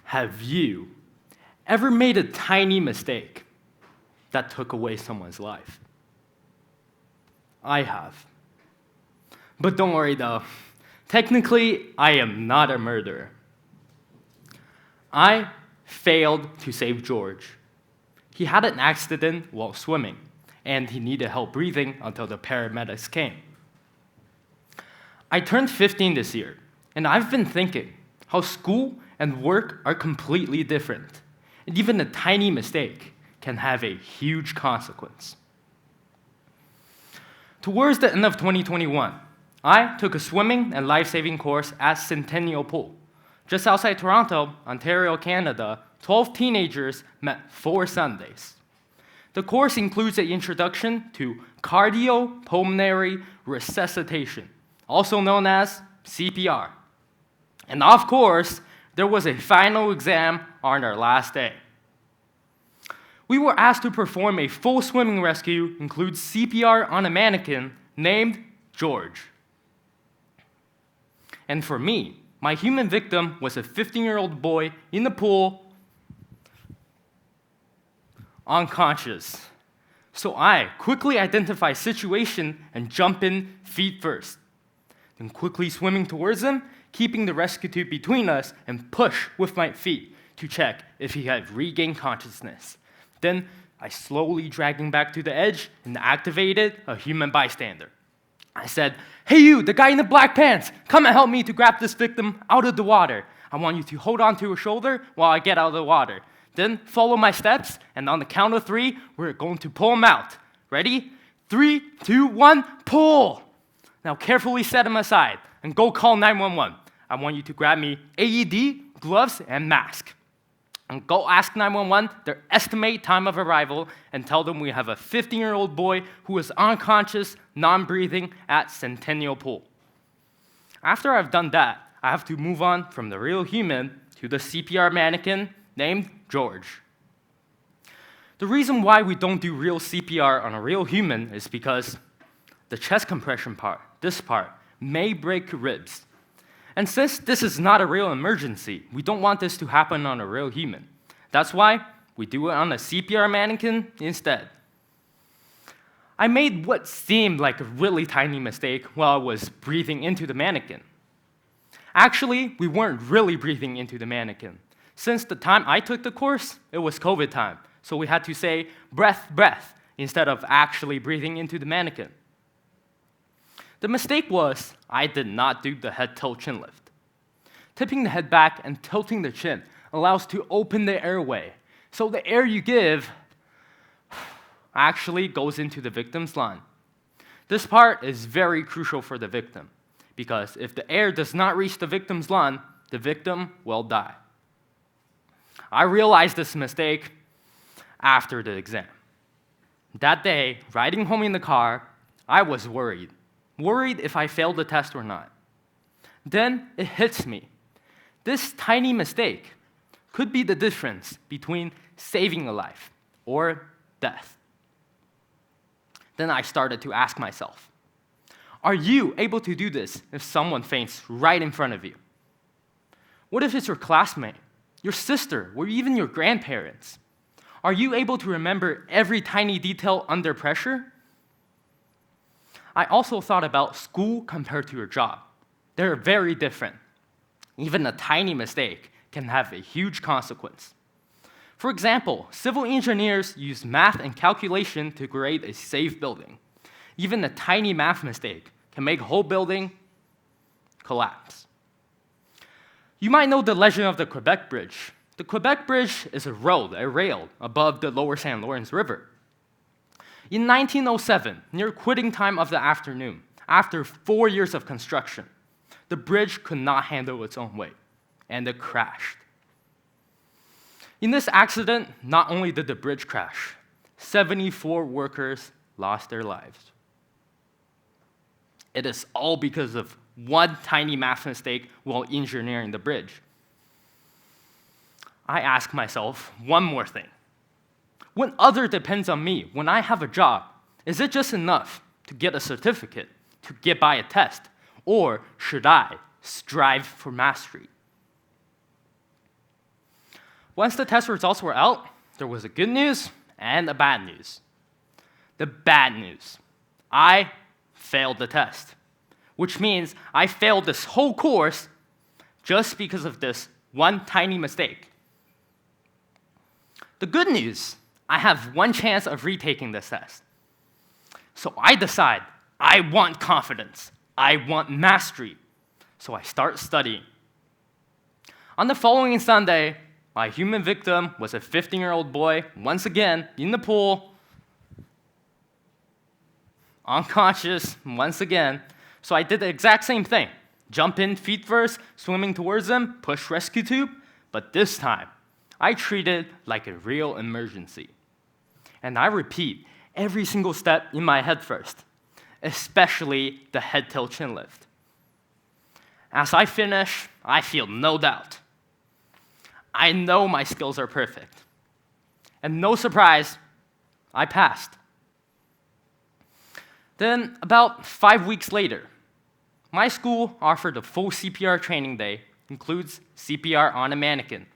Have you ever made a tiny mistake that took away someone's life? I have. But don't worry though, technically I am not a murderer. I failed to save George. He had an accident while swimming, and he needed help breathing until the paramedics came. I turned 15 this year, and I've been thinking how school and work are completely different, and even a tiny mistake can have a huge consequence. Towards the end of 2021, I took a swimming and life-saving course at Centennial Pool. Just outside Toronto, Ontario, Canada, 12 teenagers met 4 Sundays. The course includes an introduction to cardiopulmonary resuscitation, also known as CPR. And of course, there was a final exam on our last day. We were asked to perform a full swimming rescue, includes CPR on a mannequin named George. And for me, my human victim was a 15-year-old boy in the pool, unconscious. So I quickly identify situation and jump in feet first. Then quickly swimming towards him, keeping the rescue tube between us, and push with my feet to check if he had regained consciousness. Then I slowly drag him back to the edge and activated a human bystander. I said, "Hey you, the guy in the black pants, come and help me to grab this victim out of the water. I want you to hold on to her shoulder while I get out of the water. Then follow my steps, and on the count of 3, we're going to pull him out. Ready? 3, 2, 1, pull!" Now carefully set him aside and go call 911. I want you to grab me AED, gloves, and mask. And go ask 911 their estimate time of arrival and tell them we have a 15-year-old boy who is unconscious, non-breathing at Centennial Pool. After I've done that, I have to move on from the real human to the CPR mannequin named George. The reason why we don't do real CPR on a real human is because the chest compression part, this part, may break ribs. And since this is not a real emergency, we don't want this to happen on a real human. That's why we do it on a CPR mannequin instead. I made what seemed like a really tiny mistake while I was breathing into the mannequin. Actually, we weren't really breathing into the mannequin. Since the time I took the course, it was COVID time, so we had to say breath, breath, instead of actually breathing into the mannequin. The mistake was, I did not do the head tilt chin lift. Tipping the head back and tilting the chin allows to open the airway, so the air you give actually goes into the victim's lung. This part is very crucial for the victim, because if the air does not reach the victim's lung, the victim will die. I realized this mistake after the exam. That day, riding home in the car, I was worried if I failed the test or not. Then it hits me. This tiny mistake could be the difference between saving a life or death. Then I started to ask myself, are you able to do this if someone faints right in front of you? What if it's your classmate, your sister, or even your grandparents? Are you able to remember every tiny detail under pressure? I also thought about school compared to your job. They're very different. Even a tiny mistake can have a huge consequence. For example, civil engineers use math and calculation to create a safe building. Even a tiny math mistake can make a whole building collapse. You might know the legend of the Quebec Bridge. The Quebec Bridge is a rail above the lower St. Lawrence River. In 1907, near quitting time of the afternoon, after 4 years of construction, the bridge could not handle its own weight, and it crashed. In this accident, not only did the bridge crash, 74 workers lost their lives. It is all because of one tiny math mistake while engineering the bridge. I ask myself one more thing. When other depends on me, when I have a job, is it just enough to get a certificate, to get by a test, or should I strive for mastery? Once the test results were out, there was a good news and a bad news. The bad news, I failed the test, which means I failed this whole course just because of this one tiny mistake. The good news, I have one chance of retaking this test. So I decide I want confidence. I want mastery. So I start studying. On the following Sunday, my human victim was a 15-year-old boy, once again, in the pool, unconscious, once again. So I did the exact same thing. Jump in feet first, swimming towards him, push rescue tube, but this time, I treat it like a real emergency. And I repeat every single step in my head first, especially the head-tilt chin lift. As I finish, I feel no doubt. I know my skills are perfect. And no surprise, I passed. Then, about 5 weeks later, my school offered a full CPR training day, includes CPR on a mannequin.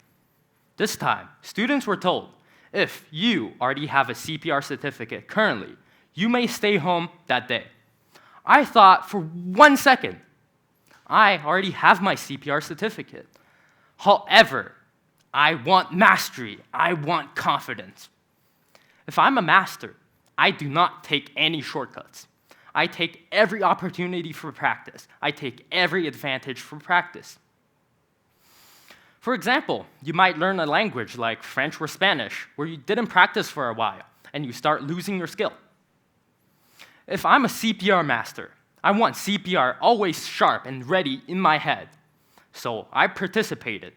This time, students were told, if you already have a CPR certificate currently, you may stay home that day. I thought for 1 second, I already have my CPR certificate. However, I want mastery. I want confidence. If I'm a master, I do not take any shortcuts. I take every opportunity for practice. I take every advantage for practice. For example, you might learn a language like French or Spanish where you didn't practice for a while and you start losing your skill. If I'm a CPR master, I want CPR always sharp and ready in my head. So I participated,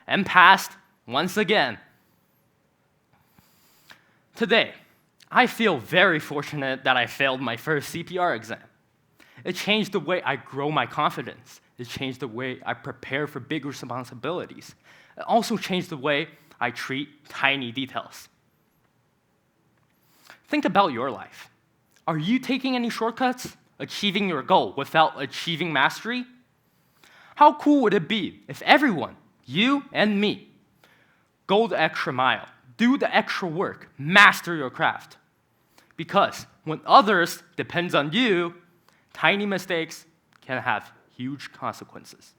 and passed once again. Today, I feel very fortunate that I failed my first CPR exam. It changed the way I grow my confidence. It changed the way I prepare for big responsibilities. It also changed the way I treat tiny details. Think about your life. Are you taking any shortcuts, achieving your goal without achieving mastery? How cool would it be if everyone, you and me, go the extra mile, do the extra work, master your craft? Because when others depend on you, tiny mistakes can have huge consequences.